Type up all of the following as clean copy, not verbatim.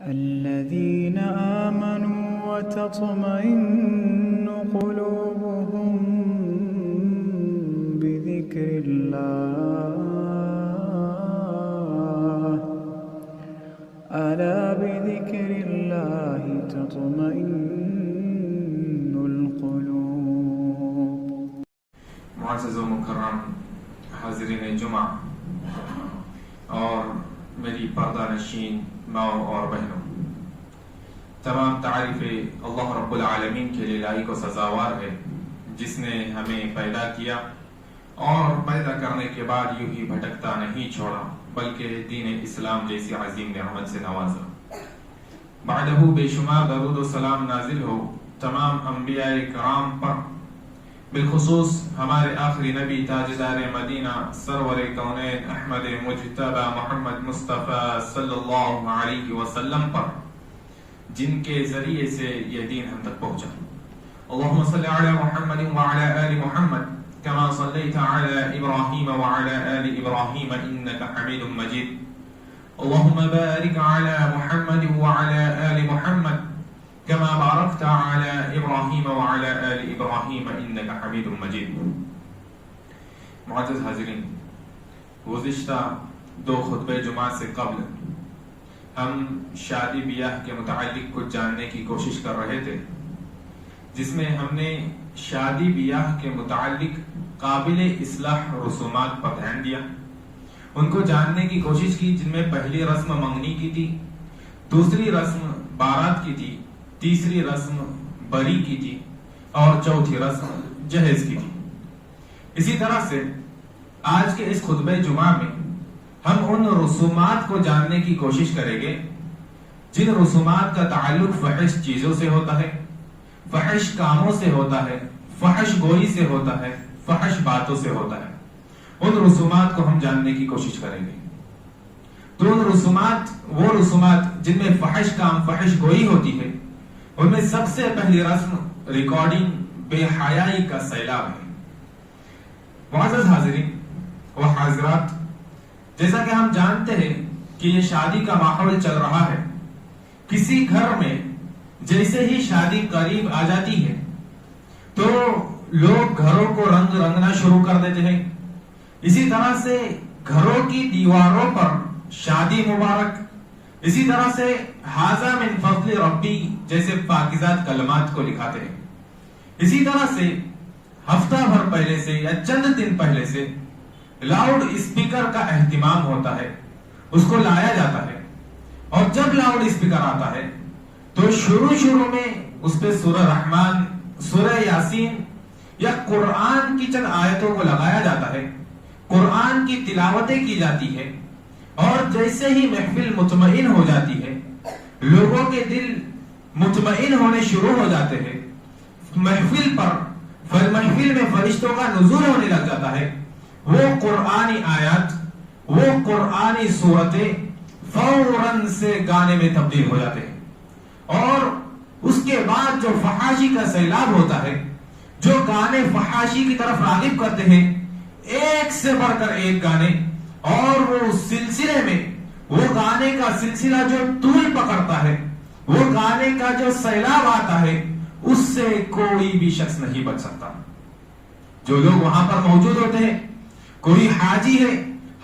الذين آمنوا وتطمئن قلوبهم بذكر الله ألا بذكر الله تطمئن القلوب. معزز و مکرم حاضرین جمعہ اور میری پردہ نشین ماؤں اور بہنوں، تمام تعریف اللہ رب العالمین کے لیے لائق و سزاوار ہے، جس نے ہمیں پیدا کیا اور پیدا کرنے کے بعد یوں ہی بھٹکتا نہیں چھوڑا بلکہ دین اسلام جیسی عظیم نعمت سے نوازا۔ بعدہ بے شمار درود و سلام نازل ہو تمام انبیاء کرام پر، بالخصوص ہمارے آخری نبی تاجدار مدینہ سرور کونین احمد مجتبی محمد مصطفیٰ صلی اللہ علیہ وسلم پر، جن کے ذریعے سے یہ دین ہم تک پہنچا۔ اللہم صلی علی محمد وعلی آل محمد كما صليت على إبراهيم وعلى آل إبراهيم إنك حميد مجيد. اللهم بارك على محمد وعلى آل محمد كما باركت على إبراهيم وعلى آل إبراهيم إنك حميد مجيد. معزز حاضرین، گزشتہ دو خطبہ جمعہ سے قبل ہم شادی بیاہ کے متعلق کچھ جاننے کی کوشش کر رہے تھے، جس میں ہم نے شادی بیاہ کے متعلق قابل اصلاح رسومات پر دھیان دیا، ان کو جاننے کی کوشش کی، جن میں پہلی رسم منگنی کی تھی، دوسری رسم بارات کی تھی، تیسری رسم بری کی تھی اور چوتھی رسم جہیز کی تھی۔ اسی طرح سے آج کے اس خطبہ جمعہ میں ہم ان رسومات کو جاننے کی کوشش کریں گے جن رسومات کا تعلق فحش چیزوں سے ہوتا ہے، فحش کاموں سے ہوتا ہے، فحش گوئی سے ہوتا ہے، فحش باتوں سے ہوتا ہے۔ ان رسومات کو ہم جاننے کی کوشش کریں گے۔ تو ان رسومات، وہ رسومات جن میں فحش کام، فحش گوئی ہوتی ہے، ان میں سب سے پہلی رسم ریکارڈنگ بے حیائی کا سیلاب ہے۔ معزز حاضرین و حاضرات، جیسا کہ ہم جانتے ہیں کہ یہ شادی کا ماحول چل رہا ہے، کسی گھر میں جیسے ہی شادی قریب آ جاتی ہے تو لوگ گھروں کو رنگ رنگنا شروع کر دیتے ہیں۔ اسی طرح سے گھروں کی دیواروں پر شادی مبارک، اسی طرح سے ھذا من فضل ربی جیسے پاکیزات کلمات کو لکھاتے ہیں۔ اسی طرح سے ہفتہ بھر پہلے سے یا چند دن پہلے سے لاؤڈ اسپیکر کا اہتمام ہوتا ہے، اس کو لایا جاتا ہے، اور جب لاؤڈ اسپیکر آتا ہے تو شروع میں اس پہ سورہ رحمان، سورہ یاسین یا قرآن کی چند آیتوں کو لگایا جاتا ہے، قرآن کی تلاوتیں کی جاتی ہے، اور جیسے ہی محفل مطمئن ہو جاتی ہے، لوگوں کے دل مطمئن ہونے شروع ہو جاتے ہیں، محفل میں فرشتوں کا نزول ہونے لگ جاتا ہے، وہ قرآنی آیات، وہ قرآنی سورتیں فوراً سے گانے میں تبدیل ہو جاتے ہیں، اور اس کے بعد جو فحاشی کا سیلاب ہوتا ہے، جو گانے فحاشی کی طرف راغب کرتے ہیں، ایک سے بڑھ کر ایک گانے، اور وہ سلسلے میں وہ گانے کا سلسلہ جو طول پکڑتا ہے، وہ گانے کا جو سیلاب آتا ہے، اس سے کوئی بھی شخص نہیں بچ سکتا۔ جو لوگ وہاں پر موجود ہوتے ہیں، کوئی حاجی ہے،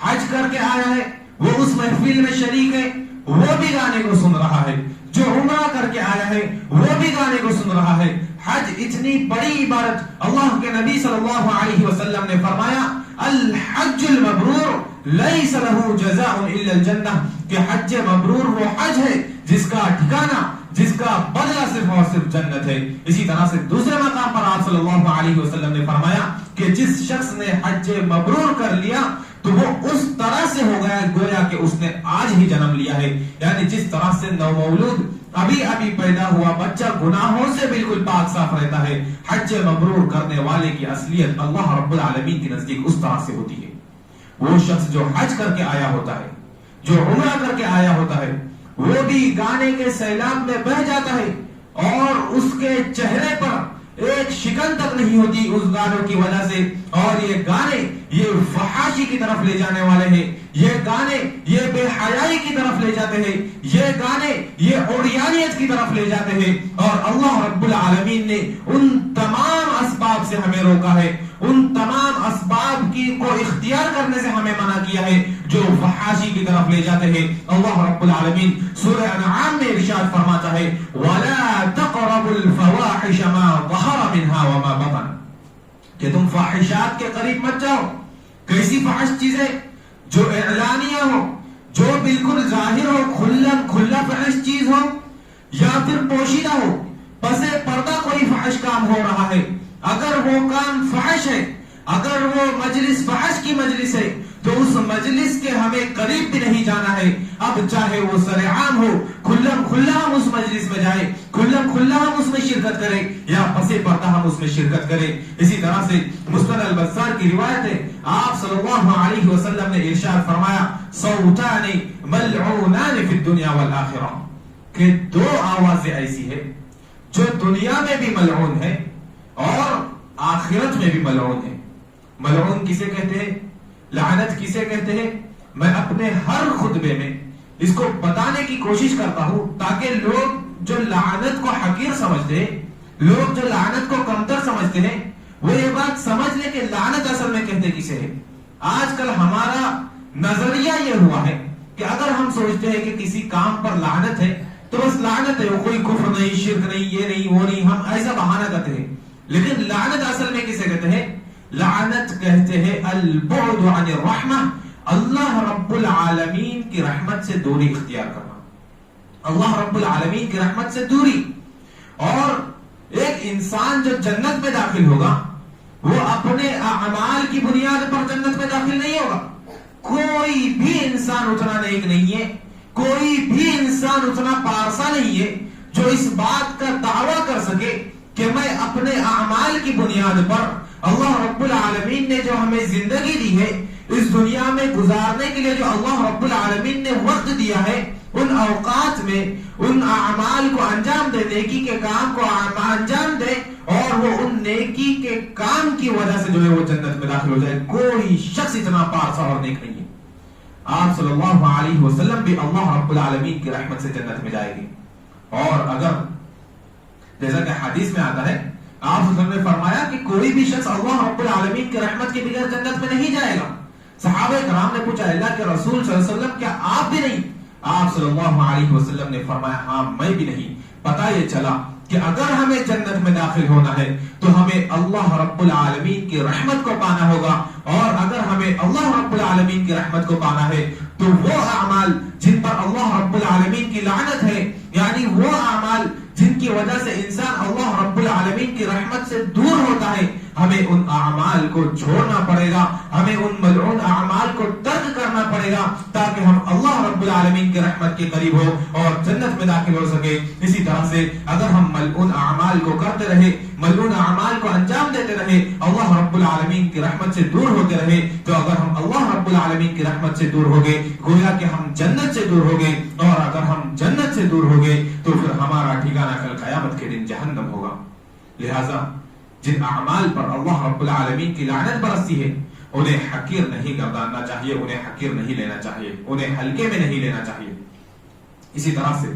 حج کر کے آیا ہے، وہ اس محفل میں شریک ہے، وہ بھی گانے کو سن رہا ہے، جو عمرہ کر کے آیا ہے وہ بھی گانے کو سن رہا ہے۔ حج اتنی بڑی عبادت، اللہ کے نبی صلی اللہ علیہ وسلم نے فرمایا الحج المبرور لیس له جزاء الا الجنہ، کہ حج مبرور وہ حج ہے جس کا ٹھکانہ، جس کا بدلہ صرف اور صرف جنت ہے۔ اسی طرح سے دوسرے مقام پر آپ صلی اللہ علیہ وسلم نے فرمایا کہ جس شخص نے حج مبرور کر لیا تو وہ اس طرح سے ہو گیا گویا کہ اس نے آج ہی جنم لیا ہے، یعنی جس طرح سے نومولود ابھی پیدا ہوا بچہ گناہوں سے بالکل پاک صاف رہتا ہے، حج مبرور کرنے والے کی اصلیت اللہ رب العالمین کے نزدیک اس طرح سے ہوتی ہے۔ وہ شخص جو حج کر کے آیا ہوتا ہے، جو عمرہ کر کے آیا ہوتا ہے، وہ بھی گانے کے سیلاب میں بہہ جاتا ہے، اور اس کے چہرے پر ایک شکن تک نہیں ہوتی اس گانوں کی وجہ سے، اور یہ گانے یہ فحاشی کی طرف لے جانے والے ہیں، یہ گانے یہ بے حیائی کی طرف لے جاتے ہیں، یہ گانے یہ عریانیت کی طرف لے جاتے ہیں، اور اللہ رب العالمین نے ان تمام اسباب سے ہمیں روکا ہے، ان تمام اسباب کو اختیار کرنے سے ہمیں منع کیا ہے جو فحاشی کی طرف لے جاتے ہیں۔ اللہ رب العالمین سورہ انعام میں ارشاد فرماتا ہے وَلَا تَقْرَبُوا الْفَوَاحِشَ مَا ظَهَرَ مِنْهَا وَمَا بَطَنَ، کہ تم فاحشات کے قریب مت جاؤ۔ کیسی فحش چیزیں؟ جو اعلانیہ ہو، جو بالکل ظاہر ہو، کھلا فحش چیز ہو، یا پھر پوشیدہ ہو، پس پردہ کوئی فحش کام ہو رہا ہے، اگر وہ کام فحش ہے، اگر وہ مجلس فحش کی مجلس ہے تو اس مجلس کے ہمیں قریب بھی نہیں جانا ہے۔ اب چاہے وہ سرعام ہو، کھلم کھلا ہم اس مجلس میں جائیں، کھلم کھلا ہم اس میں شرکت کریں، یا پس پردہ ہم اس میں شرکت کریں۔ اسی طرح سے مسند البزار کی روایت ہے، آپ صلی اللہ علیہ وسلم نے ارشاد فرمایا صوتان ملعونان فی الدنیا والآخرہ، کہ دو آوازیں ایسی ہے جو دنیا میں بھی ملعون ہے اور آخرت میں بھی ملعون ہے۔ ملعون کسے کہتے ہیں؟ لعنت کسے کہتے ہیں؟ میں اپنے ہر خطبے میں اس کو بتانے کی کوشش کرتا ہوں تاکہ لوگ جو لعنت کو حقیر سمجھتے ہیں، لوگ جو لعنت کو کمتر سمجھتے ہیں، وہ یہ بات سمجھ لیں کہ لعنت اصل میں کہتے کسے ہے۔ آج کل ہمارا نظریہ یہ ہوا ہے کہ اگر ہم سوچتے ہیں کہ کسی کام پر لعنت ہے تو بس لعنت ہے، وہ کوئی کفر نہیں، شرک نہیں، یہ نہیں وہ نہیں، ہم ایسا بہانہ کرتے ہیں۔ لیکن لعنت اصل میں کسے کہتے ہیں؟ لعنت کہتے ہیں البعد عن الرحمہ، اللہ رب العالمین کی رحمت سے دوری اختیار کرنا، اللہ رب العالمین کی رحمت سے دوری۔ اور ایک انسان جو جنت میں داخل ہوگا وہ اپنے اعمال کی بنیاد پر جنت میں داخل نہیں ہوگا۔ کوئی بھی انسان اتنا نیک نہیں ہے، کوئی بھی انسان اتنا پارسا نہیں ہے جو اس بات کا دعویٰ کر سکے کہ میں اپنے اعمال کی بنیاد پر اللہ رب العالمین نے جو ہمیں زندگی دی ہے، اس دنیا میں گزارنے کے لیے جو اللہ رب العالمین نے وقت دیا ہے، ان اوقات میں ان اعمال کو انجام دے، نیکی کے کام کو انجام دے، اور وہ ان نیکی کے کام کی وجہ سے جو ہے وہ جنت میں داخل ہو جائے۔ کوئی شخص اتنا پارسا اور نیک نہیں ہے۔ آپ صلی اللہ علیہ وسلم بھی اللہ رب العالمین کی رحمت سے جنت میں جائے گی۔ اور اگر جیسا کہ حدیث میں آتا ہے، آپ صلی اللہ علیہ وسلم نے فرمایا کہ کوئی بھی شخص اللہ رب العالمین کی رحمت کے بغیر جنت میں نہیں جائے گا۔ صحابہ کرام نے پوچھا اللہ کے رسول صلی اللہ علیہ وسلم کیا آپ بھی نہیں؟ آپ صلی اللہ علیہ وسلم نے فرمایا ہاں میں بھی نہیں۔ پتہ یہ چلا کہ اگر ہمیں جنت میں داخل ہونا ہے تو ہمیں اللہ رب العالمین کی رحمت کو پانا ہوگا، اور اگر ہمیں اللہ رب العالمین کی رحمت کو پانا ہے تو وہ اعمال جن پر اللہ رب العالمین کی لعنت ہے، یعنی وہ اعمال جن کی وجہ سے انسان اللہ رب العالمین کی رحمت سے دور ہوتا ہے، ہمیں ان اعمال کو چھوڑنا پڑے گا، ہمیں ان ملعون اعمال کو ترک کرنا پڑے گا تاکہ ہم اللہ رب العالمین کی رحمت کے قریب ہو اور جنت میں داخل ہو سکے۔ اسی طرح سے اگر ہم ملعون اعمال کو کرتے رہے، ملعون اعمال کو انجام دیتے رہے، اللہ رب العالمین کی رحمت سے دور ہوتے رہے، تو اگر ہم اللہ رب العالمین کی رحمت سے دور ہو گئے گویا کہ ہم جنت سے دور ہو گئے، اور اگر ہم جنت سے دور ہو گئے تو پھر ہمارا ٹھکانہ کل قیامت کے دن جہنم ہوگا۔ لہذا جن اعمال پر اللہ رب العالمین کی لعنت برستی ہے انہیں حقیر نہیں گرداننا چاہیے، انہیں حقیر نہیں لینا چاہیے، انہیں ہلکے میں نہیں لینا چاہیے۔ اسی طرح سے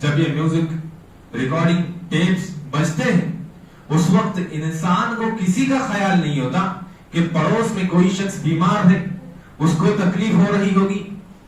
جب یہ میوزک ریکارڈنگ ٹیپس بجتے ہیں اس وقت انسان کو کسی کا خیال نہیں ہوتا کہ پڑوس میں کوئی شخص بیمار ہے، اس کو تکلیف ہو رہی ہوگی،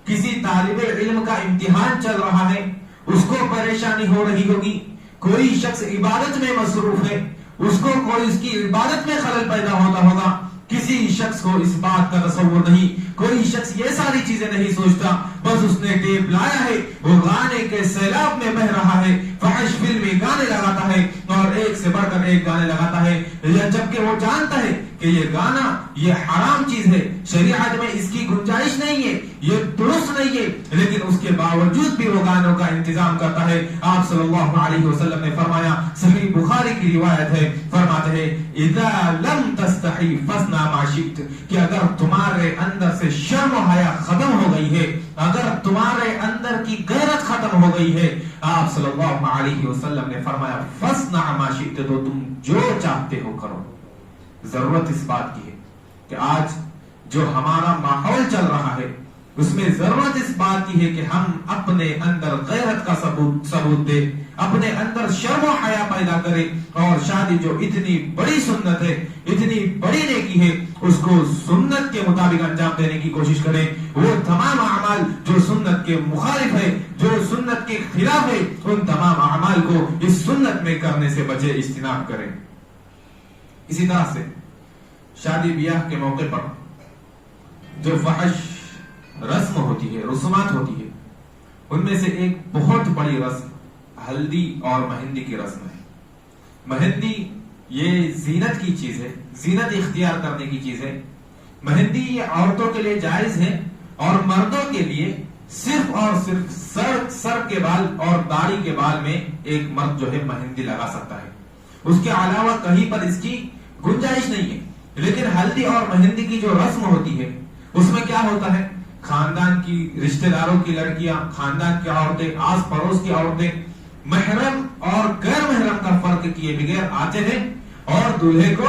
کسی طالب علم کا امتحان چل رہا ہے، اس کو پریشانی ہو رہی ہوگی، کوئی شخص عبادت میں مصروف ہے، اس کو کوئی اس کی عبادت میں خلل پیدا ہوتا ہوگا۔ کسی شخص کو اس بات کا تصور نہیں، کوئی شخص یہ ساری چیزیں نہیں سوچتا، بس اس نے ٹیپ لایا ہے، وہ گانے کے سیلاب میں بہ رہا ہے، فحش فلمی گانے لگاتا ہے اور ایک سے بڑھ کر ایک گانے لگاتا ہے، جبکہ وہ جانتا ہے کہ یہ گانا یہ حرام چیز ہے، شریعت میں اس کی گنجائش نہیں ہے، یہ درست نہیں ہے، لیکن اس کے باوجود بھی وہ گانوں کا انتظام کرتا ہے۔ آپ صلی اللہ علیہ وسلم نے فرمایا، صحیح بخاری کی روایت ہے، فرماتے ہیں اذا لم تستحی فاصنع ما شئت، کہ اگر تمہارے اندر سے شرم و حیا ختم ہو گئی ہے، اگر تمہارے اندر کی غیرت ختم ہو گئی ہے، آپ صلی اللہ علیہ وسلم نے فرمایا فاصنع ما شئت، تو تم جو چاہتے ہو کرو۔ ضرورت اس بات کی ہے کہ آج جو ہمارا ماحول چل رہا ہے اس میں ضرورت اس بات کی ہے کہ ہم اپنے اندر غیرت کا ثبوت دے، اپنے اندر شرم و حیا پیدا کرے، اور شادی جو اتنی بڑی سنت ہے، اتنی بڑی نیکی ہے، اس کو سنت کے مطابق انجام دینے کی کوشش کریں۔ وہ تمام اعمال جو سنت کے مخالف ہے، جو سنت کے خلاف ہے، ان تمام اعمال کو اس سنت میں کرنے سے بچے، اجتناب کریں۔ اسی طرح سے شادی بیاہ کے موقع پر جو فحش رسم ہوتی ہے، رسومات ہوتی ہے، ان میں سے ایک بہت بڑی رسم ہلدی اور مہندی کی رسم ہے۔ مہندی یہ زینت کی چیز ہے، زینت اختیار کرنے کی چیز ہے۔ مہندی یہ عورتوں کے لیے جائز ہے، اور مردوں کے لیے صرف اور صرف سر کے بال اور داڑھی کے بال میں ایک مرد جو ہے مہندی لگا سکتا ہے، اس کے علاوہ کہیں پر اس کی گنجائش نہیں ہے۔ لیکن ہلدی اور مہندی کی جو رسم ہوتی ہے اس میں کیا ہوتا ہے، خاندان کی رشتہ داروں کی لڑکیاں، خاندان کی عورتیں، آس پڑوس کی عورتیں محرم اور غیر محرم کا فرق کیے بغیر آتے ہیں اور دولہے کو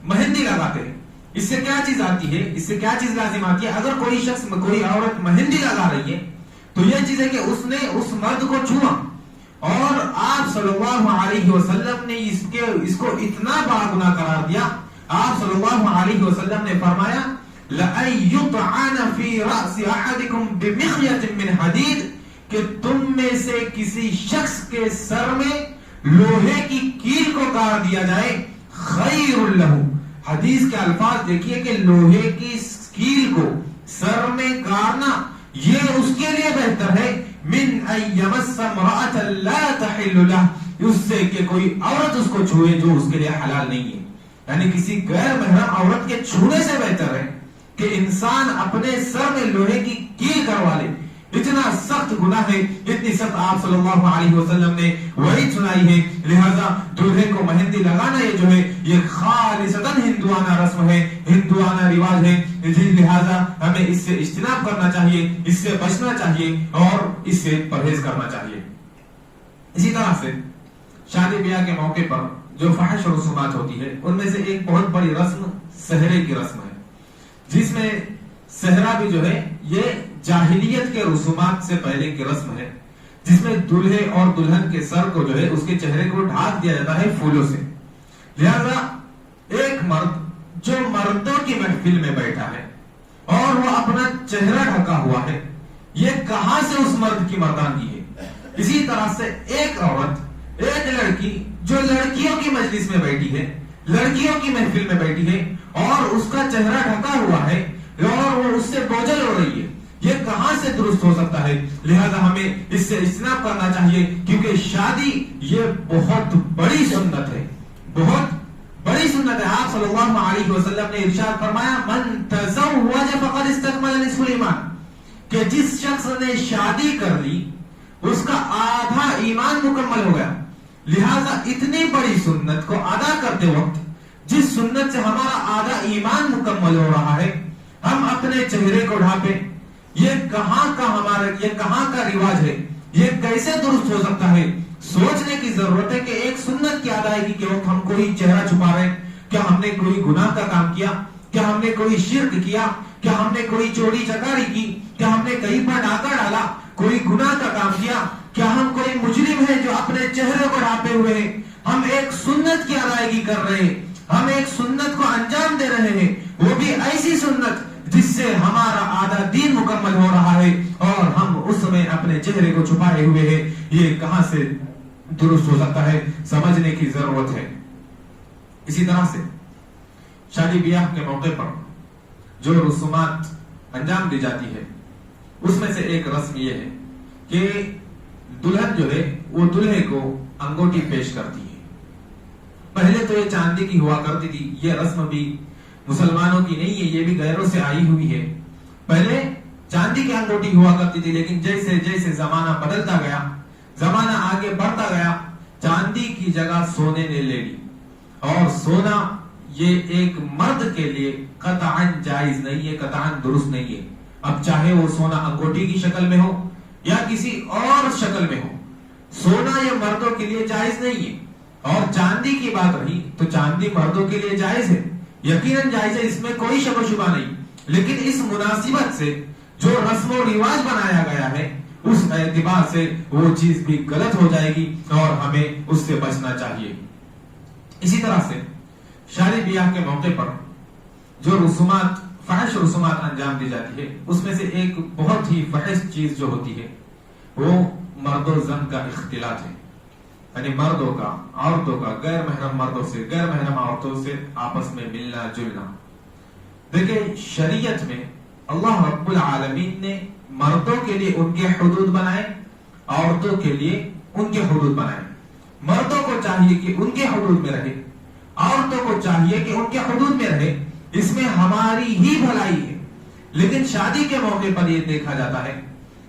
مہندی لگاتے ہیں۔ اس سے کیا چیز آتی ہے، اس سے کیا چیز لازم آتی ہے؟ اگر کوئی شخص، کوئی عورت مہندی لگا رہی ہے تو یہ چیز ہے کہ اس نے اس مرد کو چھوا، اور آپ صلی اللہ علیہ وسلم نے اس کو اتنا بڑا گناہ قرار دیا۔ آپ صلی اللہ علیہ وسلم نے فرمایا لَأَن يُطْعَنَ فِي رَأْسِ أَحَدِكُمْ بِمِخْيَةٍ مِّنْ حَدِيدٍ، کہ تم میں سے کسی شخص کے سر میں لوہے کی کیل کو گاڑ دیا جائے، خیر لہ۔ حدیث کے الفاظ دیکھیے کہ لوہے کی کیل کو سر میں گاڑنا یہ اس کے لیے بہتر ہے، من ان یمس امرأة لا تحل لہ، اس سے کہ کوئی عورت اس کو چھوئے جو اس کے لیے حلال نہیں ہے۔ یعنی کسی غیر محرم عورت کے چھونے سے بہتر ہے کہ انسان اپنے سر میں لوہے کی کیل کروا لے۔ اتنا سخت گناہ ہے، اتنی سخت آپ صلی اللہ علیہ وسلم نے وعید سنائی ہے۔ لہذا دولہے کو مہندی لگانا یہ جو ہے یہ خالصتاً ہندوانہ رسم ہے، ہندوانہ رواج ہے۔ لہذا ہمیں اس سے اجتناب کرنا چاہیے، اس سے بچنا چاہیے اور اس سے پرہیز کرنا چاہیے۔ اسی طرح سے شادی بیاہ کے موقع پر جو فحش رسومات ہوتی ہے ان میں سے ایک بہت بڑی رسم سہرے کی رسم ہے، جس میں سہرا بھی جو ہے یہ جاہلیت کے رسومات سے پہلے کی رسم ہے، جس میں دلہے اور دلہن کے سر کو جو ہے اس کے چہرے کو ڈھانک دیا جاتا ہے پھولوں سے۔ لہذا ایک مرد جو مردوں کی محفل میں بیٹھا ہے اور وہ اپنا چہرہ ڈھکا ہوا ہے، یہ کہاں سے اس مرد کی مردانگی ہے؟ اسی طرح سے ایک عورت، ایک لڑکی جو لڑکیوں کی مجلس میں بیٹھی ہے، لڑکیوں کی محفل میں بیٹھی ہے اور اس کا چہرہ ڈھکا ہوا ہے اور وہ اس سے بوجھل ہو رہی ہے، یہ کہاں سے درست ہو سکتا ہے؟ لہذا ہمیں اس سے اجتناب کرنا چاہیے، کیونکہ شادی یہ بہت بڑی سنت ہے، بہت بڑی سنت ہے۔ آپ صلی اللہ علیہ وسلم نے ارشاد فرمایا من تزوج فقد استکمل نصف الایمان، کہ جس شخص نے شادی کر لی اس کا آدھا ایمان مکمل ہو گیا۔ لہذا اتنی بڑی سنت کو ادا کرتے وقت جس سنت سے ہمارا آدھا ایمان مکمل ہو رہا ہے، ہم اپنے چہرے کو ڈھانپیں، یہ کہاں کا رواج ہے؟ یہ کیسے درست ہو سکتا ہے؟ سوچنے کی ضرورت ہے کہ ایک سنت کی ادائیگی کے وقت ہم کوئی چہرہ چھپا رہے ہیں، کیا ہم نے کوئی گناہ کا کام کیا؟ کیا ہم نے کوئی شرک کیا؟ کیا ہم نے کوئی چوری چکاری کی؟ کیا ہم نے کہیں پر ڈاکہ ڈالا؟ کوئی گناہ کا کام کیا؟ کیا ہم کوئی مجرم ہیں جو اپنے چہرے کو ڈھانپے ہوئے ہیں؟ ہم ایک سنت کی ادائیگی کر رہے ہیں، ہم ایک سنت کو انجام دے رہے ہیں، وہ بھی ایسی سنت جس سے ہمارا آدھا دین مکمل ہو رہا ہے اور ہم اس میں اپنے چہرے کو چھپائے ہوئے ہیں۔ یہ کہاں سے درست ہو سکتا ہے؟ سمجھنے کی ضرورت ہے۔ اسی طرح سے شادی بیاہ کے موقع پر جو رسومات انجام دی جاتی ہے اس میں سے ایک رسم یہ ہے کہ دلہن جو ہے وہ دلہے کو انگوٹی پیش کرتی ہے۔ پہلے تو یہ چاندی کی ہوا کرتی تھی، یہ رسم بھی مسلمانوں کی نہیں ہے، یہ بھی غیروں سے آئی ہوئی ہے۔ پہلے چاندی کی انگوٹی ہوا کرتی تھی، لیکن جیسے جیسے زمانہ بدلتا گیا، زمانہ آگے بڑھتا گیا، چاندی کی جگہ سونے نے لے لی، اور سونا یہ ایک مرد کے لیے قطعاً جائز نہیں ہے، قطعاً درست نہیں ہے۔ اب چاہے وہ سونا انگوٹی کی شکل میں ہو یا کسی اور شکل میں ہو، سونا یہ مردوں کے لیے جائز نہیں ہے۔ اور چاندی کی بات رہی تو چاندی مردوں کے لیے جائز ہے، یقیناً جائز ہے، اس میں کوئی شک و شبہ نہیں۔ لیکن اس مناسبت سے جو رسم و رواج بنایا گیا ہے اس اعتبار سے وہ چیز بھی غلط ہو جائے گی اور ہمیں اس سے بچنا چاہیے. اسی طرح سے شادی بیاہ کے موقع پر جو رسومات فحش رسومات انجام دی جاتی ہے اس میں سے ایک بہت ہی فحش چیز جو ہوتی ہے وہ مرد و زن کا اختلاط ہے. یعنی مردوں کا عورتوں کا غیر محرم مردوں سے غیر محرم عورتوں سے آپس میں ملنا جلنا. دیکھیں شریعت میں اللہ رب العالمین نے مردوں کے لیے ان کے حدود بنائے, عورتوں کے لیے ان کے حدود بنائے. مردوں کو چاہیے کہ ان کے حدود میں رہے, عورتوں کو چاہیے کہ ان کے حدود میں رہے. اس میں ہماری ہی بھلائی ہے. لیکن شادی کے موقع پر یہ دیکھا جاتا ہے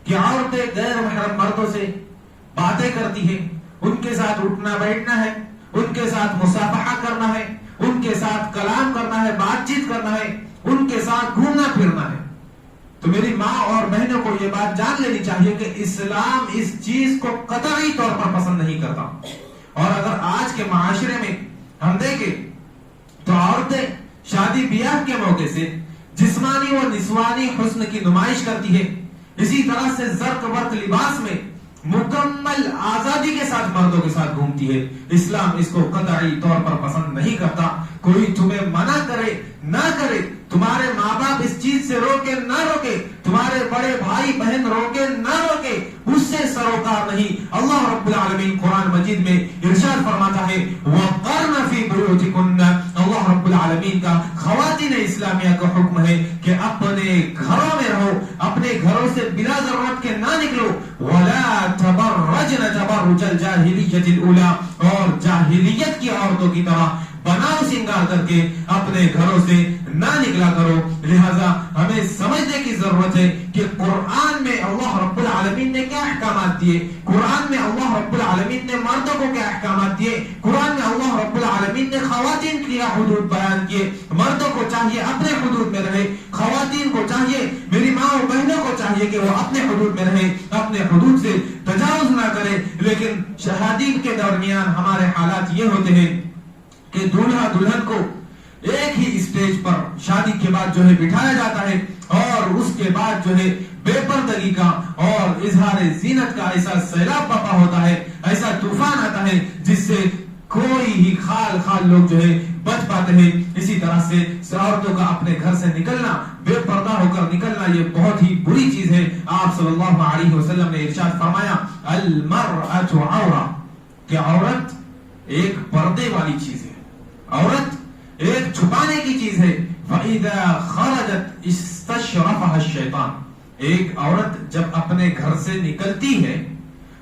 کہ عورتیں غیر محرم مردوں سے باتیں کرتی ہیں, ان کے ساتھ اٹھنا بیٹھنا ہے, ان کے ساتھ مصافحہ کرنا ہے, ان کے ساتھ کلام کرنا ہے, بات چیت کرنا ہے, ان کے ساتھ گھومنا پھرنا ہے. تو میری ماں اور بہنوں کو یہ بات جان لینی چاہیے کہ اسلام اس چیز کو قطعی طور پر پسند نہیں کرتا. اور اگر آج کے معاشرے میں ہم دیکھیں تو عورتیں شادی بیاہ کے موقع سے جسمانی و نسوانی حسن کی نمائش کرتی ہے. اسی طرح سے زرق برق لباس میں مکمل آزادی کے ساتھ مردوں کے ساتھ گھومتی ہے. اسلام اس کو قطعی طور پر پسند نہیں کرتا. کوئی تمہیں منع کرے نہ کرے, تمہارے ماں باپ اس چیز سے روکے نہ روکے, تمہارے بڑے بھائی بہن روکے نہ روکے, اس سے سروکار نہیں. اللہ رب العالمین قرآن مجید میں ارشاد فرماتا ہے وَقَرْنَ فِي بُيُوتِكُنَّ. اللہ رب العالمین کا خواتین اسلامیہ کا حکم ہے کہ اپنے گھروں میں رہو, اپنے گھروں سے بلا ضرورت کے نہ نکلو. وَلَا تَبَرَّجْنَ تَبَرُّجَ الْجَاهِلِيَّةِ الْأُولَى. اور جاہلیت کی عورتوں کی طرح بناؤ سنگار کر کے اپنے گھروں سے نہ نکلا کرو. لہذا ہمیں سمجھنے کی ضرورت ہے کہ قرآن میں اللہ رب العالمین نے کیا احکامات دیے, قرآن میں اللہ رب العالمین نے مردوں کو کیا احکامات دیے, قرآن میں اللہ رب العالمین نے خواتین کی حدود بیان کیے. مردوں کو چاہیے اپنے حدود میں رہے, خواتین کو چاہیے, میری ماں اور بہنوں کو چاہیے کہ وہ اپنے حدود میں رہے, اپنے حدود سے تجاوز نہ کرے. لیکن شادی کے درمیان ہمارے حالات یہ ہوتے ہیں کہ دولہا دلہن کو ایک ہی اسٹیج پر شادی کے بعد جو ہے بٹھایا جاتا ہے اور اس کے بعد جو ہے بے پردگی کا اور اظہار زینت کا ایسا سیلاب بپا ہوتا ہے, ایسا طوفان آتا ہے جس سے کوئی ہی خال خال لوگ جو ہے بچ پاتے ہیں. اسی طرح سے عورتوں کا اپنے گھر سے نکلنا, بے پردہ ہو کر نکلنا, یہ بہت ہی بری چیز ہے. آپ صلی اللہ علیہ وسلم نے ارشاد فرمایا المرأة عورہ, کہ عورت ایک پردے والی چیز ہے, عورت ایک چھپانے کی چیز ہے. فَإِذَا خَرَجَتْ اسْتَشْرَفَهَا الشَّيْطَانِ. ایک عورت جب اپنے گھر سے نکلتی ہے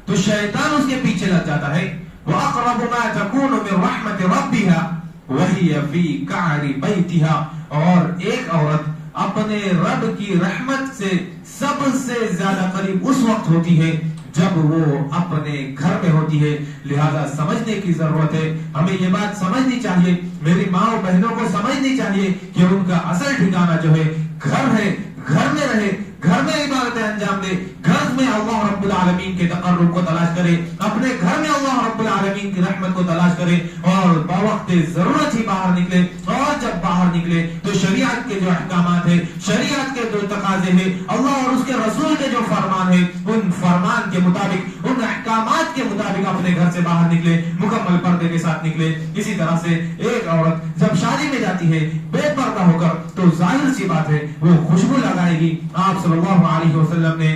تو شیطان اس کے پیچھے لگ جاتا ہے. وَأَقْرَبُ مَا تَكُونُ مِنْ رَحْمَةِ رَبِّهَا وَهِيَ فِي قَعْرِ بَيْتِهَا. اور ایک عورت اپنے رب کی رحمت سے سب سے زیادہ قریب اس وقت ہوتی ہے جب وہ اپنے گھر میں ہوتی ہے. لہذا سمجھنے کی ضرورت ہے, ہمیں یہ بات سمجھنی چاہیے, میری ماں و بہنوں کو سمجھنی چاہیے کہ ان کا اصل ٹھکانہ جو ہے گھر ہے, گھر میں رہے, گھر میں عبادتیں انجام دے, گھر میں اللہ رب العالمین کے تقرب کو تلاش کرے, اپنے گھر میں اللہ رب العالمین کی رحمت کو تلاش کرے اور بوقت ضرورت ہی باہر نکلے. اور جب باہر نکلے تو شریعت کے جو احکامات ہیں, شریعت کے جو تقاضے ہیں, اللہ اور اس کے رسول کے جو فرمان ہیں, ان فرمان کے مطابق, ان احکامات کے مطابق اپنے گھر سے باہر نکلے, مکمل پردے کے ساتھ نکلے. اسی طرح سے ایک عورت جب شادی میں جاتی ہے بے پردہ ہو کر تو ظاہر سی بات ہے وہ خوشبو لگائے گی. آپ صلی اللہ علیہ وسلم نے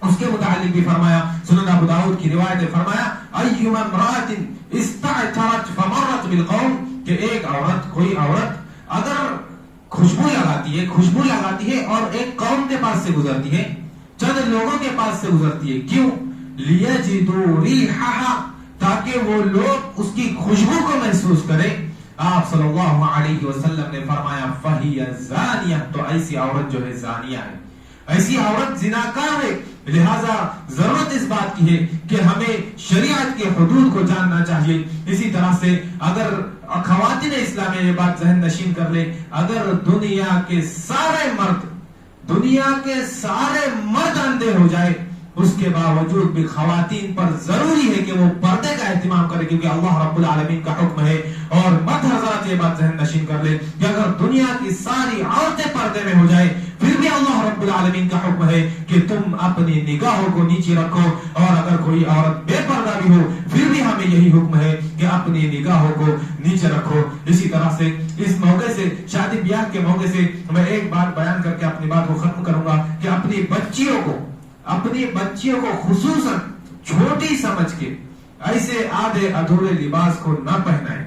اس کے متعلق بھی فرمایا, سنن ابو داؤد کی روایت ہے, فرمایا ایما امرأۃ استعطرت فمرت بالقوم, کہ ایک عورت, کوئی عورت اگر خوشبو لگاتی ہے اور ایک قوم کے پاس سے گزرتی ہے, چند لوگوں کے پاس سے گزرتی ہے, کیوں؟ لیجدوا ریحھا, تاکہ وہ لوگ اس کی خوشبو کو محسوس کریں. آپ صلی اللہ علیہ وسلم نے فرمایا فہی زانیہ, تو ایسی عورت جو ہے زانیہ ہے, ایسی عورت زناکار ہے. لہذا ضرورت اس بات کی ہے کہ ہمیں شریعت کے حدود کو جاننا چاہیے. اسی طرح سے اگر خواتین اسلامیہ یہ بات ذہن نشین کر لے, اگر دنیا کے سارے مرد اندھے ہو جائے, اس کے باوجود بھی خواتین پر ضروری ہے کہ وہ پردے کا اہتمام کرے, کیونکہ اللہ رب العالمین کا حکم ہے. اور مرد حضرات یہ بات ذہن نشین کر لے کہ اگر دنیا کی ساری عورتیں پردے میں ہو جائے پھر بھی اللہ رب العالمین کا حکم ہے کہ تم اپنی نگاہوں کو نیچے رکھو. اور اگر کوئی عورت بے پردہ بھی ہو پھر بھی ہمیں یہی حکم ہے کہ اپنی نگاہوں کو نیچے رکھو. اسی طرح سے اس موقع سے شادی بیاہ کے موقع سے میں ایک بات بیان کر کے اپنی بات کو ختم کروں گا کہ اپنی بچیوں کو خصوصاً چھوٹی سمجھ کے ایسے آدھے ادھورے لباس کو نہ پہنائیں.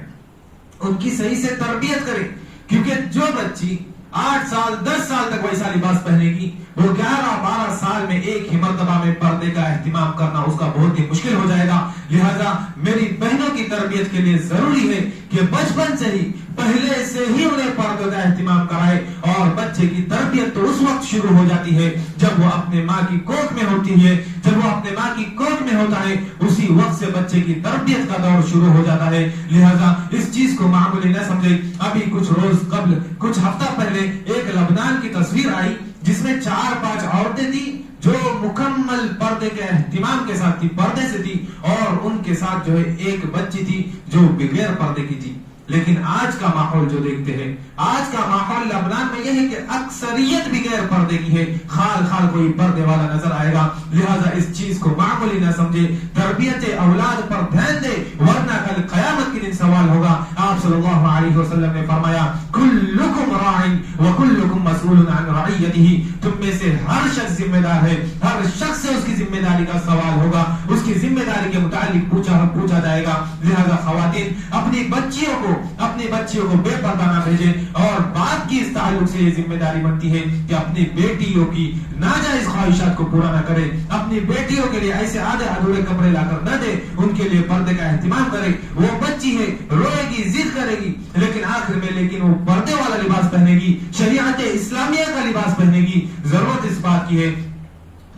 ان کی صحیح سے تربیت کریں, کیونکہ جو بچی 8 سال 10 سال تک ویسا لباس پہنے گی وہ 11-12 سال میں ایک ہی مرتبہ میں پردے کا اہتمام کرنا اس کا بہت ہی مشکل ہو جائے گا. لہذا میری بہنوں کی تربیت کے لیے ضروری ہے کہ بچپن سے ہی پہلے سے ہی انہیں پردے کا اہتمام کرائے. اور بچے کی تربیت تو اس وقت شروع ہو جاتی ہے جب وہ اپنے ماں کی کوکھ میں ہوتی ہے. جب وہ اپنے ماں کی کوکھ میں ہوتا ہے اسی وقت سے بچے کی تربیت کا دور شروع ہو جاتا ہے. لہذا اس چیز کو معمولی نہ سمجھے. ابھی کچھ روز قبل کچھ ہفتہ پہلے ایک لبنان کی تصویر آئی جس میں 4-5 عورتیں تھی جو مکمل پردے کے اہتمام کے ساتھ تھی, پردے سے تھی, اور ان کے ساتھ جو ہے ایک بچی تھی جو بغیر پردے کی تھی. لیکن آج کا ماحول جو دیکھتے ہیں, آج کا ماحول لبنان میں یہ ہے کہ اکثریت بغیر پردے کی ہے, خال کوئی پردے والا نظر آئے گا. لہذا اس چیز کو معمولی نہ سمجھے, تربیت اولاد پر دھیان دے ورنہ کل قیامت کے دن سوال ہوگا. آپ صلی اللہ علیہ وسلم نے فرمایا کلکم راع وکلکم مسئول عن رعیتہ, تم میں سے ہر شخص ذمہ دار ہے, ہر شخص سے اس کی ذمہ داری کا سوال ہوگا, اس کی ذمہ داری کے متعلق پوچھا جائے گا. لہذا خواتین اپنی بچیوں کو بے پردہ نہ بھیجیں. اور باپ کی اس تعلق سے یہ ذمہ داری بنتی ہے کہ اپنی بیٹیوں کی ناجائز خواہشات کو پورا نہ کرے, اپنی بیٹیوں کے لیے ایسے آدھے ادھورے کپڑے لا کر نہ دے, ان کے لیے پردے کا اہتمام کرے. وہ بچی ہے, روئے گی, ضد کرے گی, لیکن آخر میں وہ پردے والا لباس پہنے گی, شریعت اسلامیہ کا لباس پہنے گی. ضرورت اس بات کی ہے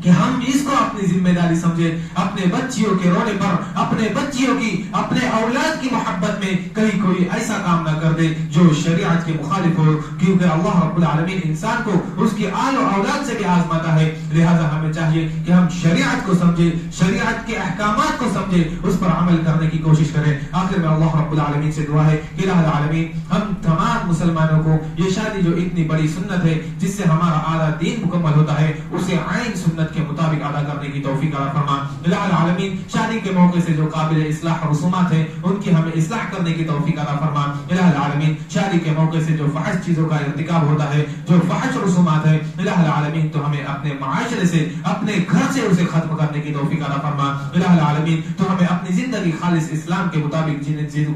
کہ ہم اس کو اپنی ذمہ داری سمجھے, اپنے بچیوں کے رونے پر, اپنے بچیوں کی, اپنے اولاد کی محبت میں کہیں کوئی ایسا کام نہ کر دے جو شریعت کے مخالف ہو, کیونکہ اللہ رب العالمین انسان کو اس کی آل و اولاد سے بھی آزماتا ہے. لہذا ہمیں چاہیے کہ ہم شریعت کو سمجھے, شریعت کے احکامات کو سمجھے, اس پر عمل کرنے کی کوشش کریں. آخر میں اللہ رب العالمین سے دعا ہے کہ الہ العالمین ہم تمام مسلمانوں کو یہ شادی جو اتنی بڑی سنت ہے جس سے ہمارا اعلیٰ دین مکمل ہوتا ہے اسے عین سنت کے مطابق ادا کرنے کی توفیق عطا فرما. الہ العالمین شادی کے موقع سے جو قابل اصلاح رسومات ہیں ان کی ہمیں اصلاح کرنے کی توفیق عطا فرما. الہ العالمین شادی کے موقع سے جو فحش چیزوں کا ارتکاب ہوتا ہے, جو فحش رسومات ہیں, الہ العالمین تو ہمیں اپنے معاشرے سے, اپنے گھر سے اسے ختم کرنے کی توفیق عطا فرما. الہ العالمین تو ہمیں اپنی زندگی خالص اسلام کے مطابق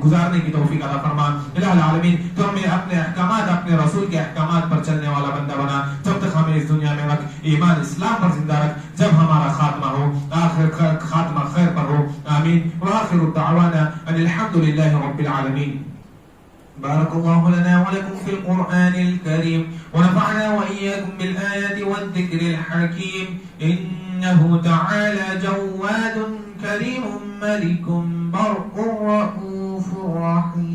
گزارنے کی توفیق عطا فرما. الہ العالمین تو ہمیں اپنے احکامات, اپنے رسول کے احکامات پر چلنے والا بندہ بنا. جب تک ہمیں اس دنیا میں رکھ, ایمان اسلام پر زندہ رکھ, جب ہمارا خاتمہ ہو آخر خاتمہ خیر پر ہو. آمین. وآخر دعوانا ان الحمد للہ رب العالمین. بارك الله لنا ولكم في القرآن الكريم ونفعنا وإياكم بالآيات والذكر الحكيم. إنه تعالى جواد كريم ملك بر رؤوف رحيم.